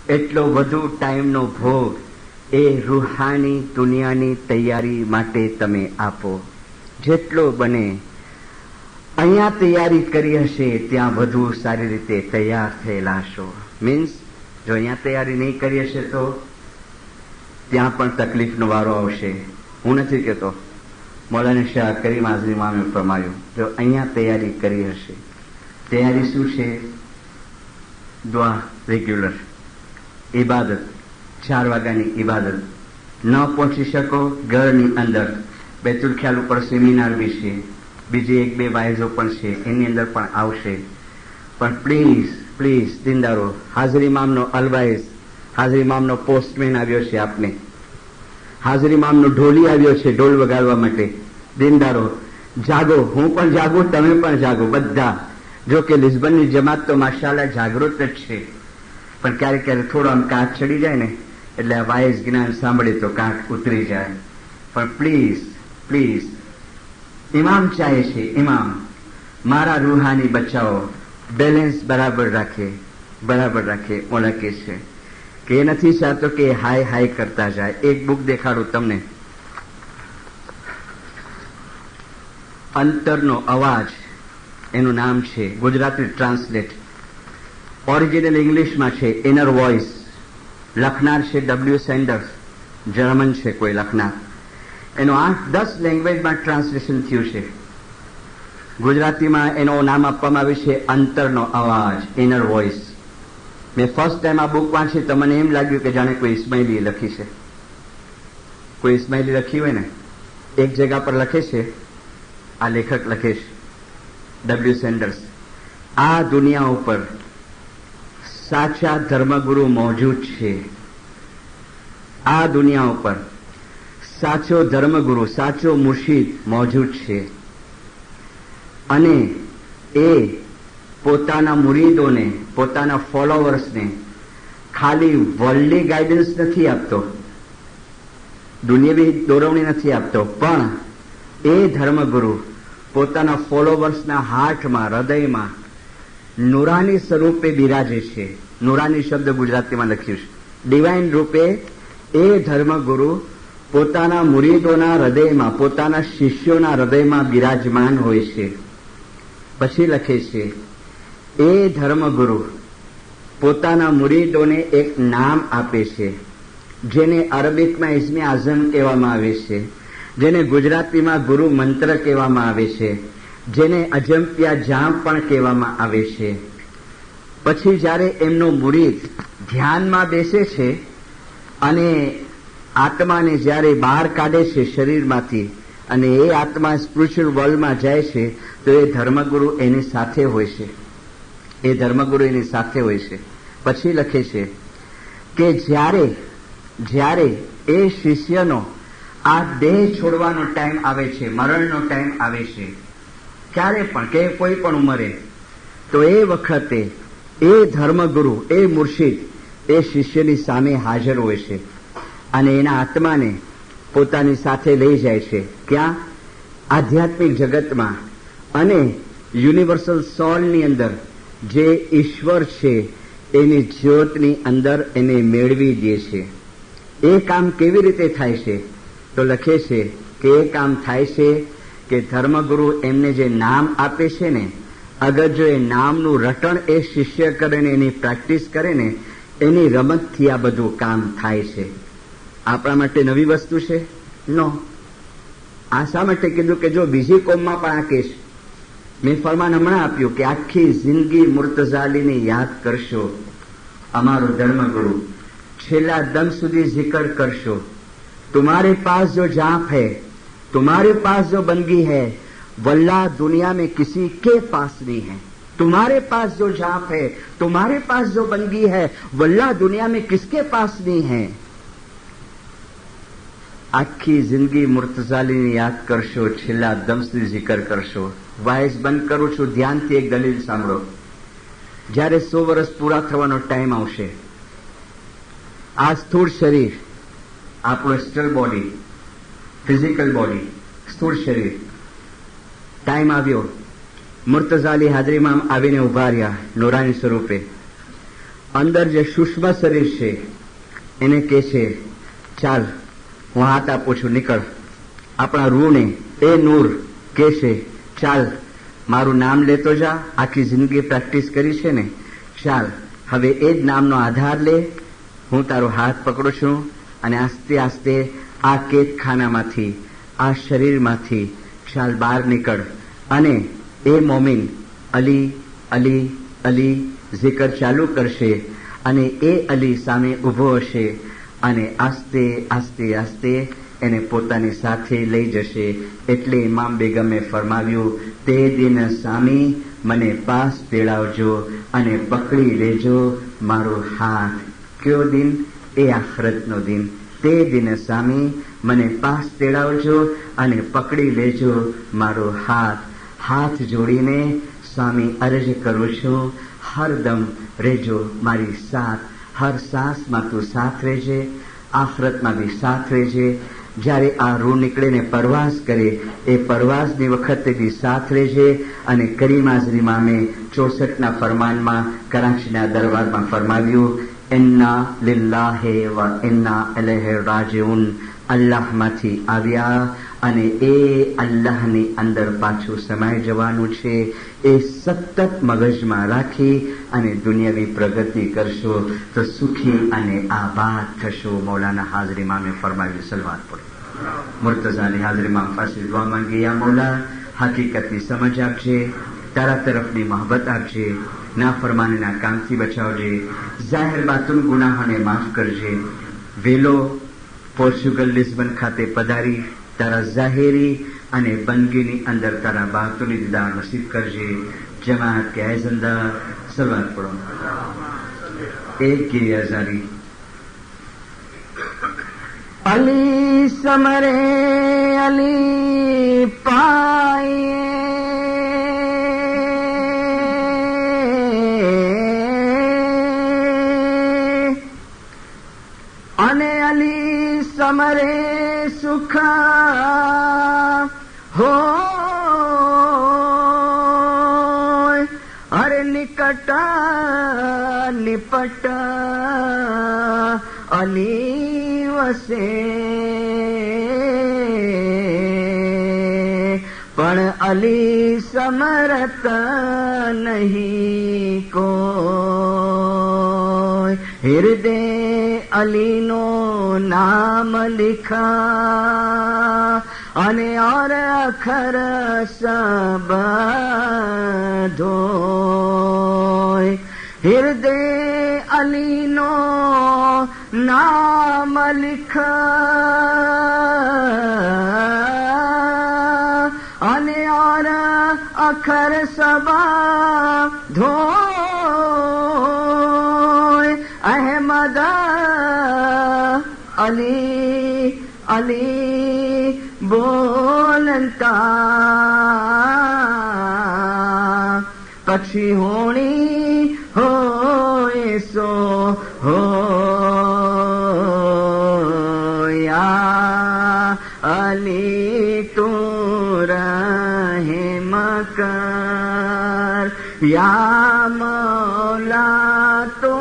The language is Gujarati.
એટલો વધુ ટાઈમનો ભોગ એ રૂહાની દુનિયાની તૈયારી માટે તમે આપો. જેટલો બને અહીંયા તૈયારી કરી હશે ત્યાં વધુ સારી રીતે તૈયાર થયેલા હશો. મીન્સ જો અહીંયા તૈયારી નહીં કરી હશે તો ત્યાં પણ તકલીફનો વારો આવશે. હું નથી કહેતો, મૌલાના શાહ કરીમ આઝમી મામે ફરમાયું, જો અહીંયા તૈયારી કરી હશે. તૈયારી શું છે? દુઆ રેગ્યુલર, ઇબાદત, 4 વાગ્યાની ઇબાદત. ન પહોંચી શકો ઘરની અંદર બેતુલ ખ્યાલ ઉપર સેમિનાર બી છે, બીજી 1-2 વાઇઝો પણ છે, એની અંદર પણ આવશે. પણ પ્લીઝ પ્લીઝ દિનદારો, હાજરી ઇમામનો અલવાઇઝ, હાજરી ઇમામનો પોસ્ટમેન આવ્યો છે આપને, હાજરી ઇમામનો ઢોલી આવ્યો છે ઢોલ વગાડવા માટે. દિનદારો જાગો, હું પણ જાગું, તમે પણ જાગો, બધા. જો કે લિસ્બનની જમાત તો માશાઅલ્લાહ જાગૃત જ છે, પણ ક્યારેક ક્યારેક થોડો આમ કાચ ચડી જાય ને એટલે આ વાઇઝ જ્ઞાન સાંભળે તો કાંક ઉતરી જાય. પણ પ્લીઝ પ્લીઝ ઇમામ ચાહે છે, ઇમામ મારા રૂહાની બચાવો, બેલેન્સ બરાબર રાખે, બરાબર રાખે. ઓલા કે છે કે એ નથી ચાહતો કે હાય હાય કરતા જાય. એક બુક દેખાડું તમને, અંતરનો અવાજ એનું નામ છે, ગુજરાતી ટ્રાન્સલેટ, ઓરિજિનલ ઇંગ્લિશમાં છે ઇનર વોઇસ. લખનાર છે W. સેન્ડર્સ, જર્મન છે કોઈ લખનાર. એનું 8-10 લેંગ્વેજમાં ટ્રાન્સલેશન થયું છે. ગુજરાતીમાં એનું નામ આપવામાં આવ્યું છે અંતરનો અવાજ, ઇનર વોઇસ. મેં ફર્સ્ટ ટાઈમ આ બુક વાંચી તો મને એમ લાગ્યું કે જાણે કોઈ ઇસ્માઇલી લખી છે. કોઈ ઇસ્માઇલી લખી હોય ને, એક જગ્યા પર લખે છે, આ લેખક લખે છે W. સેન્ડર્સ, આ દુનિયા ઉપર સાચા ધર્મગુરુ મોજૂદ છે. આ દુનિયા ઉપર સાચો ધર્મગુરુ, સાચો મુર્શિદ મોજૂદ છે. અને એ પોતાના મુરીદોને, પોતાના ફોલોવર્સને ખાલી વર્લ્ડલી ગાઈડન્સ નથી આપતો, દુનિયાવી દોરવણી નથી આપતો, પણ એ ધર્મગુરુ પોતાના ફોલોવર્સના હાર્ટમાં, હૃદયમાં નુરાની સ્વરૂપે બિરાજે છે. નુરાની શબ્દ ગુજરાતીમાં લખ્યું છે. ડિવાઇન રૂપે એ ધર્મગુરુ પોતાના મુરીદોના હૃદયમાં, પોતાના શિષ્યોના હૃદયમાં બિરાજમાન હોય છે. પછી લખે છે, એ ધર્મગુરુ પોતાના મુરીદોને એક નામ આપે છે, જેને અરબિકમાં ઇસ્મે આઝમ કહેવામાં આવે છે, જેને ગુજરાતીમાં ગુરુ મંત્ર કહેવામાં આવે છે, જેને અજંપિયા જામ પણ કહેવામાં આવે છે. પછી જ્યારે એમનો મુરીદ ધ્યાનમાં બેસે છે અને આત્માને જ્યારે બહાર કાઢે છે શરીરમાંથી અને એ આત્મા સ્પિરિચ્યુઅલ વર્લ્ડમાં જાય છે, તો એ ધર્મગુરુ એની સાથે હોય છે. એ ધર્મગુરુ એની સાથે હોય છે. પછી લખે છે કે જ્યારે એ શિષ્યનો આ દેહ છોડવાનો ટાઈમ આવે છે, મરણનો ટાઈમ આવે છે, ક્યારે પણ કે કોઈ પણ ઉંમરે, તો એ વખતે એ ધર્મગુરુ, એ મુર્શિદ એ શિષ્યની સામે હાજર હોય છે અને એના આત્માને પોતાની સાથે લઈ જાય છે. ક્યાં? આધ્યાત્મિક જગતમાં. અને યુનિવર્સલ સોલની અંદર જે ઈશ્વર છે એની જ્યોતની અંદર એને મેળવી દે છે. એ કામ કેવી રીતે થાય છે? તો લખે છે કે એ કામ થાય છે કે ધર્મગુરુ એમને જે નામ આપે છે ને, અગર જો એ નામનું રટણ એ શિષ્ય કરે ને એની પ્રેક્ટિસ કરે ને, એની રમતથી આ બધું કામ થાય છે. આપણા માટે નવી વસ્તુ છે? નો. આ શા માટે કીધું કે જો બીજી કોમમાં પણ આ કેસ, મેં ફરમાન હમણાં આપ્યું કે આખી જિંદગી મુર્તઝાલીને યાદ કરશો, અમારો ધર્મગુરુ, છેલ્લા દમ સુધી જિકર કરશો. तुम्हारे पास जो जाप है, तुम्हारे पास जो बंदगी है, वल्लाह दुनिया में किसी के पास नहीं है. तुम्हारे पास जो जाप है, तुम्हारे पास जो बंदगी है, वल्लाह दुनिया में किसके पास नहीं है. આખી જિંદગી મુર્તઝાલીને યાદ કરશો, છેલ્લા દમ સુધી જિકર કરશો. વાઇસ બંધ કરું છું, ધ્યાનથી એક દલીલ સાંભળો. જ્યારે 100 વર્ષ પૂરા થવાનો ટાઈમ આવશે, આ સ્થૂળ શરીર, આપણું સ્ટલ બોડી, ફિઝિકલ બોડી, સ્થૂળ શરીર, ટાઈમ આવ્યો, મુર્તઝાલી હાજરીમાં આવીને ઉભા રહ્યા નુરાની સ્વરૂપે અંદર જે સૂક્ષ્મ શરીર છે એને કહે છે ચાલ હું હાથ આપું છું, નીકળ. આપણા રૂને એ નૂર કહે છે ચાલ મારું નામ લેતો જા, આખી જિંદગી પ્રેક્ટિસ કરી છે ને, ચાલ હવે એ જ નામનો આધાર લે, હું તારો હાથ પકડું છું અને આસ્તે આસ્તે આ કેદખાનામાંથી, આ શરીરમાંથી ચાલ બહાર નીકળ. અને એ મોમિન અલી અલી અલી zikr ચાલુ કરશે અને એ અલી સામે ઊભો હશે અને આસ્તે આસ્તે આસ્તે એને પોતાની સાથે લઈ જશે. એટલે ઇમામ બેગમે ફરમાવ્યું, તે દિન સામી મને પાસ તેડાવજો અને પકડી લેજો મારો હાથ. કયો દિન? એ આખરતનો દિન. તે દિન સામી મને પાસ તેડાવજો અને પકડી લેજો મારો હાથ. હાથ જોડીને સ્વામી અરજ કરું છું, હરદમ રહેજો મારી સાથ. હર સાસમાં તું સાથ રહેજે, આખરતમાં બી સાથ રહેજે. જ્યારે આ રૂહ નીકળીને પરવાસ કરે એ પરવાસની વખતે બી સાથ રહેજે. અને કરીમ હાજરી ઇમામે 64ના ફરમાનમાં કરાચીના દરબારમાં ફરમાવ્યું, ઇન્ના લિલ્લાહી વ ઇન્ના ઇલૈહિ રાજીઉન. અલ્લાહમાંથી આવ્યા અને એ અલ્લાહની અંદર પાછું સમાઈ જવાનું છે. એ સતત મગજમાં રાખી અને દુનિયાવી પ્રગતિ કરશો તો સુખી અને આબાદ થશો. મૌલાના હાજર ઇમામે ફરમાવ્યું. સલવાત પડો. મુર્તઝાની હાજર ઇમામ પાસે દુઆ માંગી, યા મૌલા હકીકતની સમજ આપજે, તારા તરફની મહબત આપજે, નાફરમાનીના કામથી બચાવજે, જાહેર બાતુન ગુનાહોને માફ કરજે. વેલો પોર્ચુગલ લિસ્બન ખાતે પધારી તારા ઝાહેરી અને બંદગીની અંદર તારા બાતુની દીદાર નસીબ કરજે. જમાત કે એઝંદા સલવાત પડો. એક ગીરી હજારી. અલી સમરે અલી પાઈએ અને અલી સમરે સુખા હો. અરે નિકટ નિપટ અલી વસે, પણ અલી સમરત નહીં કોઈ. હૃદય અલીનો નામ लिखा અને और અખર સબ ધોય. હૃદય અલીનો નામ लिखा અને और અખર સબ ધોય. અહેમદ અલી અલી બોલતા પછી હોણી હોય સો હોયા. અલી તું રહેમ કર યા મૌલા તો